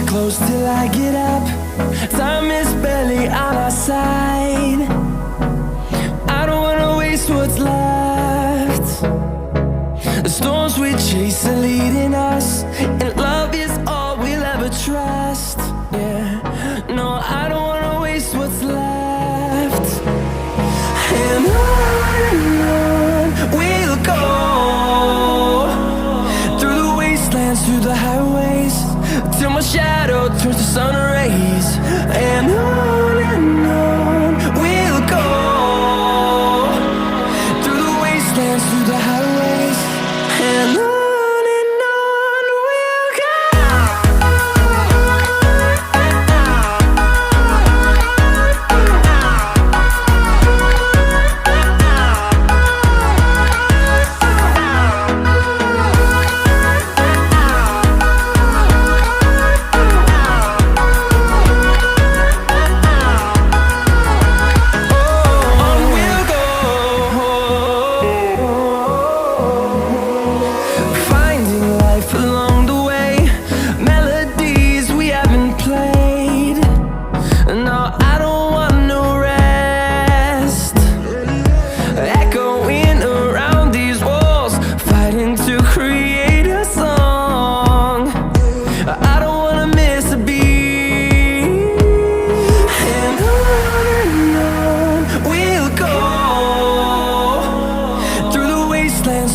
close till I get up. Time is barely on our side. I don't wanna waste what's left. The storms we chase are leading us, and love is all we'll ever trust. Yeah, no, I don't wanna waste what's left. And on we'll go, through the wastelands, through the highways, till my shadow turns to sun rays. And on we'll go, through the wastelands, through the highways, and on we'll go.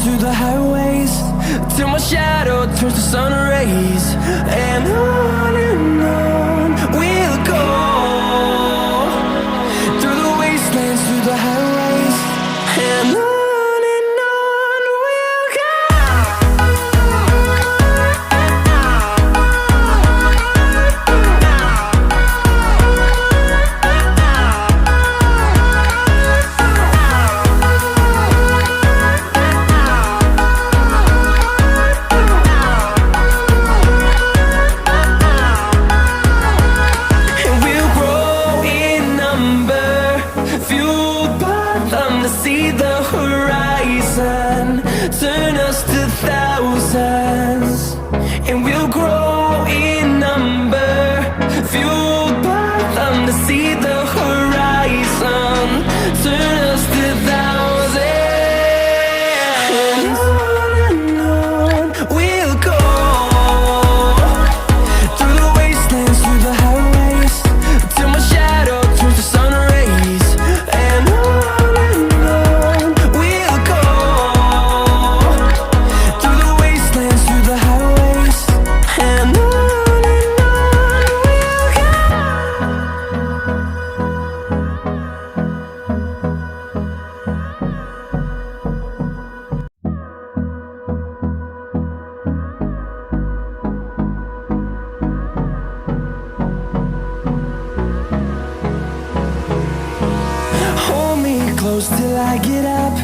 Through the highways, till my shadow turns to sun rays. And on we'll go, through the wastelands, through the highways, and on we'll go. See the horizon turn us to thousands, and we'll grow in number, fueled by them. To see the horizon turn us to thousands, and on we'll go, through the wastelands, through the highways, till my shadow turns to sun rays. And close till I get up.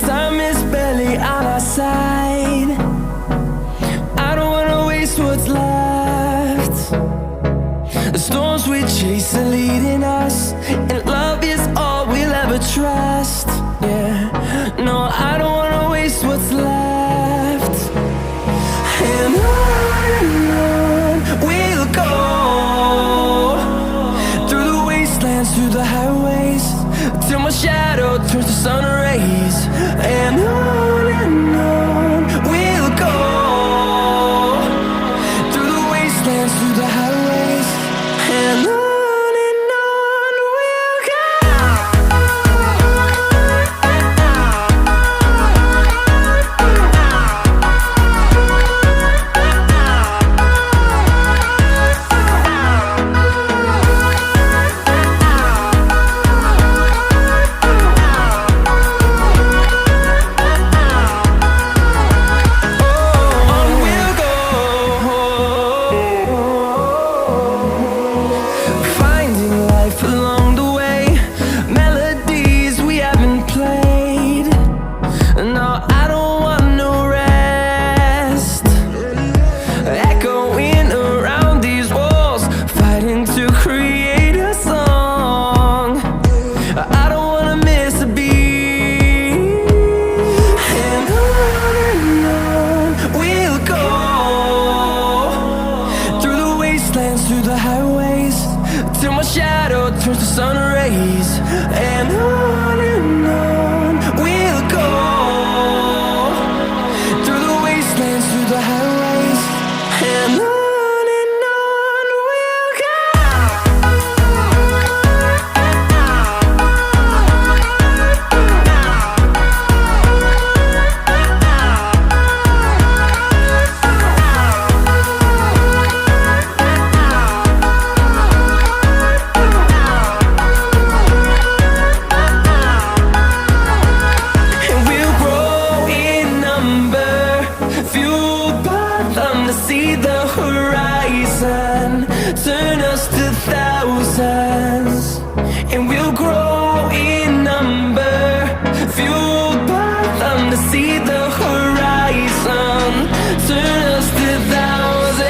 Time is barely on our side. I don't wanna waste what's left. The storms we chase are leading us, and love is all we'll ever trust. Yeah, no, I don't wanna waste what's left. And on we'll go, through the wastelands, through the highways, till my shadow turns to sun rays. And on we'll go, through the wastelands, through the highways, and on we'll go. shadow turns to sun rays. And on we'll go, through the wastelands, through the highways. And on we'll go. See the horizon turn us to thousands, and we'll grow in number, fueled by them to see the horizon turn us to thousands.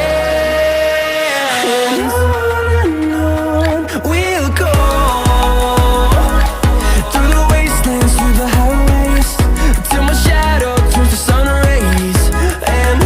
And on we'll go, through the wastelands, through the highways, till my shadow turns to sun rays. And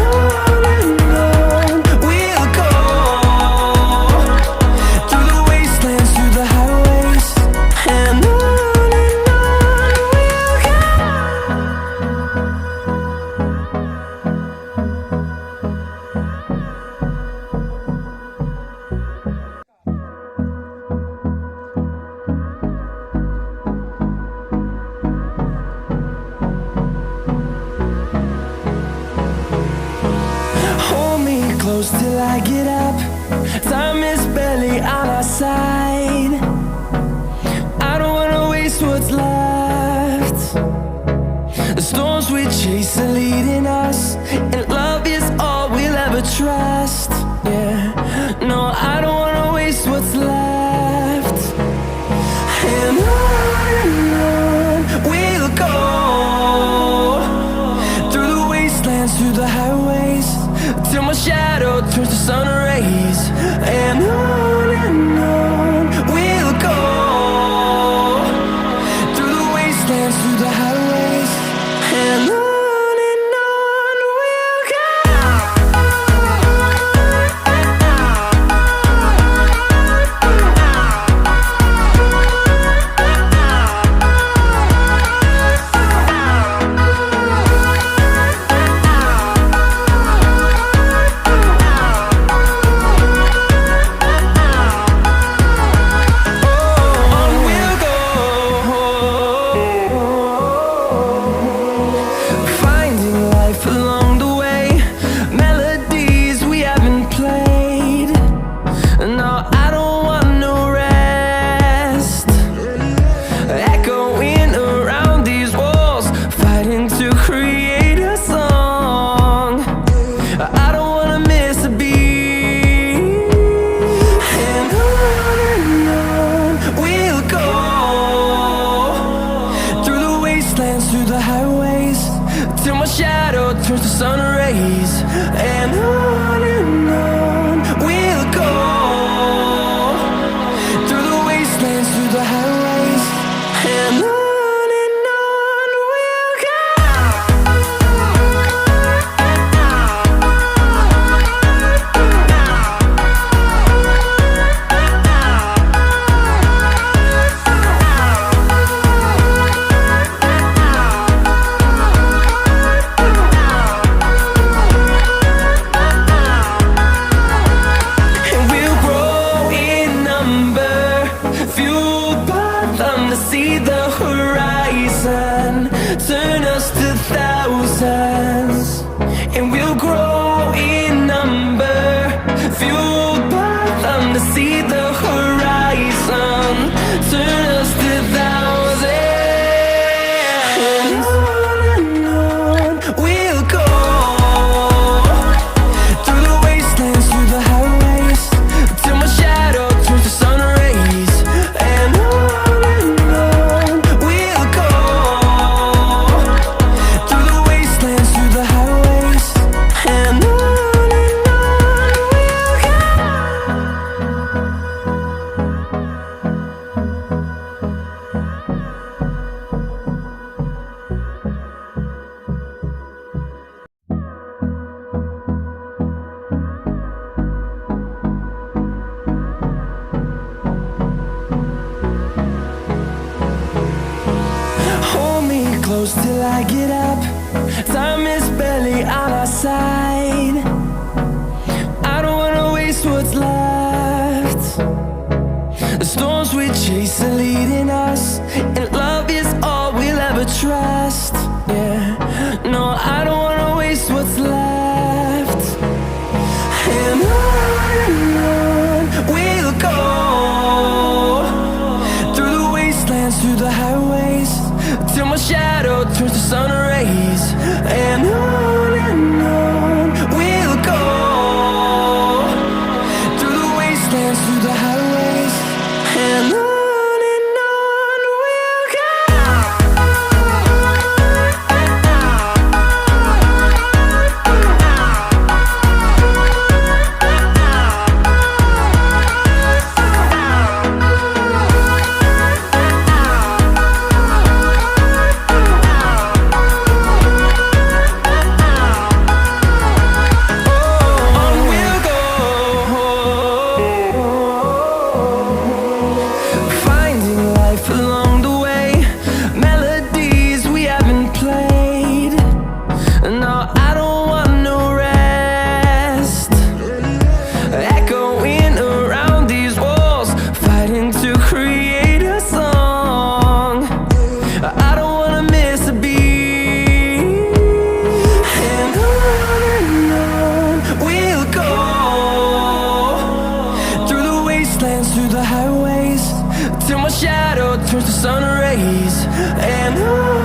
close till I get up. Time is barely on our side. I don't wanna waste what's left. The storms we chase are leading us, and love is all we'll ever trust. Yeah, no, I don't wanna waste what's left. And on we'll go, through the wastelands, through the highways, till my shadow turns to sun rays. And on we'll go, through the wastelands, through the highways. And on we'll go. close till I get up. Time is barely on our side. I don't wanna waste what's left. The storms we chase are leading us, and love is all we'll ever trust. Yeah, no, I don't wanna waste what's left. And on we'll go, through the wastelands, through the highways, till my shadow turns to sun rays. And on we'll go, through the wastelands, through the highways, and on we'll go. Through the highways, till my shadow turns to sun rays. And on